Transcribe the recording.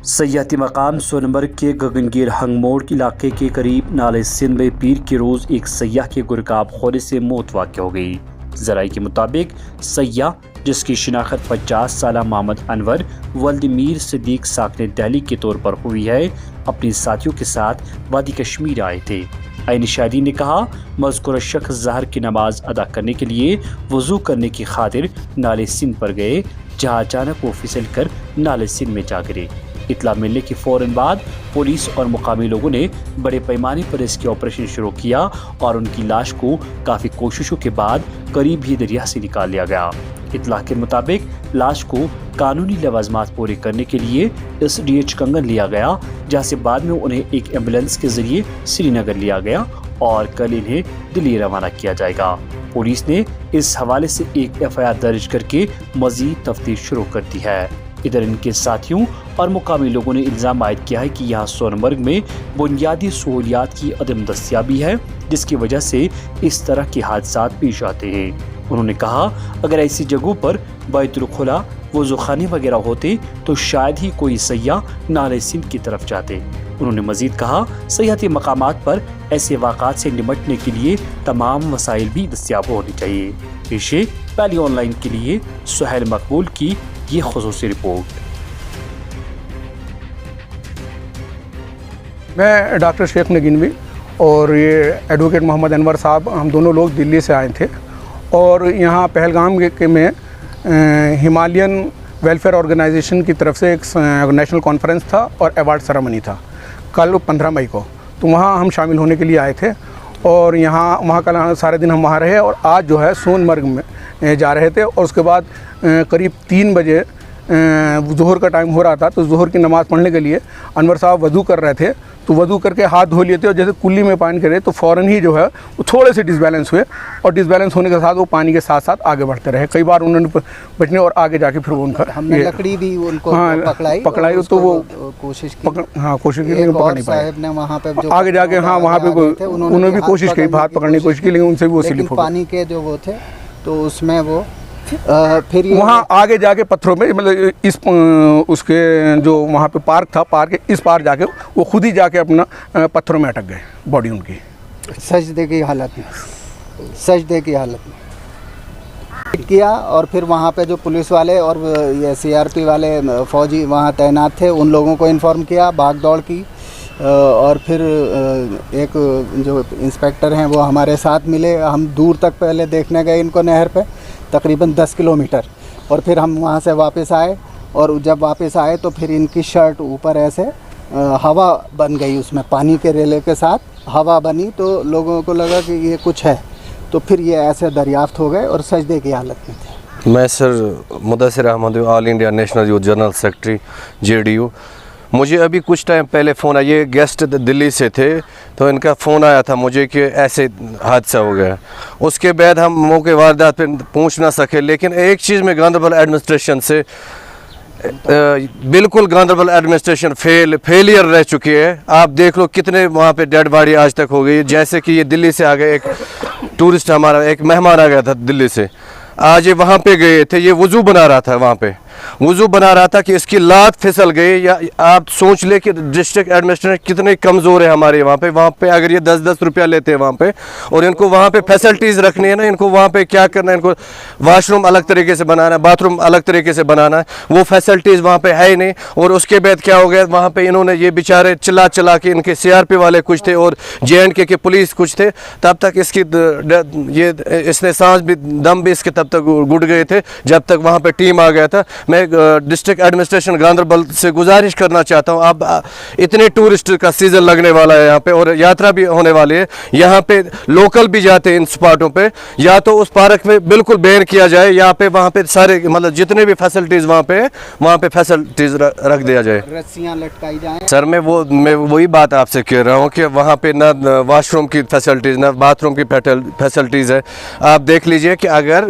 سیاحتی مقام سونمرگ کے گگنگیر ہنگ موڑ علاقے کے قریب نالے سندھ میں پیر کے روز ایک سیاح کے گرکاب ہونے سے موت واقع ہو گئی۔ ذرائع کے مطابق سیاح جس کی شناخت 50 سالہ محمد انور ولد میر صدیق ساکن دہلی کے طور پر ہوئی ہے، اپنے ساتھیوں کے ساتھ وادی کشمیر آئے تھے۔ عین شاہدین نے کہا مذکورہ شخص ظہر کی نماز ادا کرنے کے لیے وضو کرنے کی خاطر نالے سندھ پر گئے، جہاں اچانک وہ پھسل کر نالے سندھ میں جا گرے۔ اطلاع ملنے کے فوراً بعد پولیس اور مقامی لوگوں نے بڑے پیمانے پر اس کی آپریشن شروع کیا اور ان کی لاش کو کافی کوششوں کے بعد قریب ہی دریا سے نکال لیا گیا۔ اطلاع کے مطابق لاش کو قانونی لوازمات پورے کرنے کے لیے SDH کنگن لیا گیا، جہاں سے بعد میں انہیں ایک ایمبولینس کے ذریعے سری نگر لیا گیا اور کل انہیں دلی روانہ کیا جائے گا۔ پولیس نے اس حوالے سے ایک FIR درج کر کے مزید تفتیش شروع کر دی ہے۔ ادھر ان کے ساتھیوں اور مقامی لوگوں نے الزام عائد کیا ہے کہ یہاں سونمرگ میں بنیادی سہولیات کی عدم دستیابی ہے، جس کی وجہ سے اس طرح کے حادثات پیش آتے ہیں۔ انہوں نے کہا اگر ایسی جگہوں پر بیت الخلا وضو خانے وغیرہ ہوتے تو شاید ہی کوئی سیاح نالے سندھ کی طرف جاتے۔ انہوں نے مزید کہا سیاحتی مقامات پر ایسے واقعات سے نمٹنے کے لیے تمام وسائل بھی دستیاب ہونے چاہیے۔ پیشے پہلی آن لائن کے لیے سہیل مقبول کی یہ خصوصی رپورٹ۔ میں ڈاکٹر شیخ نگینوی اور یہ ایڈوکیٹ محمد انور صاحب، ہم دونوں لوگ دلی سے آئے تھے اور یہاں پہلگام میں ہمالین ویلفیئر آرگنائزیشن کی طرف سے ایک نیشنل کانفرنس تھا اور ایوارڈ سیریمنی تھا کل 15 مئی کو، تو وہاں ہم شامل ہونے کے لیے آئے تھے اور وہاں کل سارے دن ہم وہاں رہے اور آج جو ہے سونمرگ میں جا رہے تھے اور اس کے بعد قریب 3 بجے ظہر کا ٹائم ہو رہا تھا، تو ظہر کی نماز پڑھنے کے لیے انور صاحب وضو کر رہے تھے، تو وضو کر کے ہاتھ دھو لیے تھے اور جیسے کلی میں پانی کرے تو فوراً ہی جو ہے وہ تھوڑے سے ڈس بیلنس ہوئے اور ڈس بیلنس ہونے کے ساتھ وہ پانی کے ساتھ ساتھ آگے بڑھتے رہے۔ کئی بار انہوں نے بچنے اور آگے جا کے پھر وہ ان کا ہم نے لکڑی دی ان کو پکڑائی تو وہ کوشش کی لیکن پکڑ نہیں پائے۔ صاحب نے وہاں پہ آگے جا کے وہاں پہ انہوں نے بھی کوشش کی، ہاتھ پکڑنے کی کوشش کی لیکن ان سے بھی وہ سلپ ہو گئے۔ پانی کے جو وہ تھے تو اس میں وہ پھر وہاں آگے جا کے پتھروں میں مطلب اس کے جو وہاں پہ پارک تھا، پارک کے اس پار جا کے وہ خود ہی جا کے اپنا پتھروں میں اٹک گئے، باڈی ان کی سجدے کی حالت میں کیا۔ اور پھر وہاں پہ جو پولیس والے اور یہ CRP والے فوجی وہاں تعینات تھے ان لوگوں کو انفارم کیا، بھاگ دوڑ کی اور پھر ایک جو انسپیکٹر ہیں وہ ہمارے ساتھ ملے، ہم دور تک پہلے دیکھنے گئے ان کو نہر پہ تقریباً 10 کلومیٹر، اور پھر ہم وہاں سے واپس آئے اور جب واپس آئے تو پھر ان کی شرٹ اوپر ایسے ہوا بن گئی، اس میں پانی کے ریلے کے ساتھ ہوا بنی تو لوگوں کو لگا کہ یہ کچھ ہے، تو پھر یہ ایسے دریافت ہو گئے اور سجدے کی حالت میں تھے۔ میں sir Mudassir Ahmed, all India national youth general secretary JDU۔ مجھے ابھی کچھ ٹائم پہلے فون آیا، یہ گیسٹ دلی سے تھے تو ان کا فون آیا تھا مجھے کہ ایسے حادثہ ہو گیا۔ اس کے بعد ہم موقع واردات پہ پہنچ نہ سکے، لیکن ایک چیز میں گاندربل ایڈمنسٹریشن سے بالکل گاندربل ایڈمنسٹریشن فیلئر رہ چکی ہے۔ آپ دیکھ لو کتنے وہاں پہ ڈیڈ باڈی آج تک ہو گئی، جیسے کہ یہ دلی سے آ گئے، ایک ٹورسٹ ہمارا ایک مہمان آ گیا تھا دلی سے، آج یہ وہاں پہ گئے تھے، یہ وضو بنا رہا تھا، وہاں پہ وضو بنا رہا تھا کہ اس کی لات پھسل گئی۔ یا آپ سوچ لے کہ ڈسٹرکٹ ایڈمنسٹریشن کتنے کمزور ہے ہمارے وہاں پہ اگر یہ 10 روپیہ لیتے ہیں وہاں پہ اور ان کو وہاں پہ فیسلٹیز رکھنی ہے نا، ان کو وہاں پہ کیا کرنا ہے، ان کو واش روم الگ طریقے سے بنانا ہے، باتھ روم الگ طریقے سے بنانا ہے، وہ فیسلٹیز وہاں پہ ہے ہی نہیں۔ اور اس کے بعد کیا ہو گیا وہاں پہ انہوں نے یہ بیچارے چلا کے ان کے CRP والے کچھ تھے اور JNK کے پولیس کچھ تھے، تب تک اس نے سانس بھی دم بھی اس کے تب تک گٹ گئے تھے جب تک وہاں پہ ٹیم آ گیا تھا۔ میں ڈسٹرکٹ ایڈمنسٹریشن گاندربل سے گزارش کرنا چاہتا ہوں، اب اتنے ٹورسٹ کا سیزن لگنے والا ہے یہاں پہ اور یاترا بھی ہونے والی ہے، یہاں پہ لوکل بھی جاتے ہیں ان سپاٹوں پہ، یا تو اس پارک میں بالکل بین کیا جائے، یہاں پہ وہاں پہ سارے مطلب جتنے بھی فیسلٹیز وہاں پہ فیسلٹیز رکھ دیا جائے، رسیاں لٹکائی جائیں۔ سر میں وہی بات آپ سے کہہ رہا ہوں کہ وہاں پہ نہ واش روم کی فیسلٹیز نہ باتھ روم کی فیسلٹیز ہے۔ آپ دیکھ لیجئے کہ اگر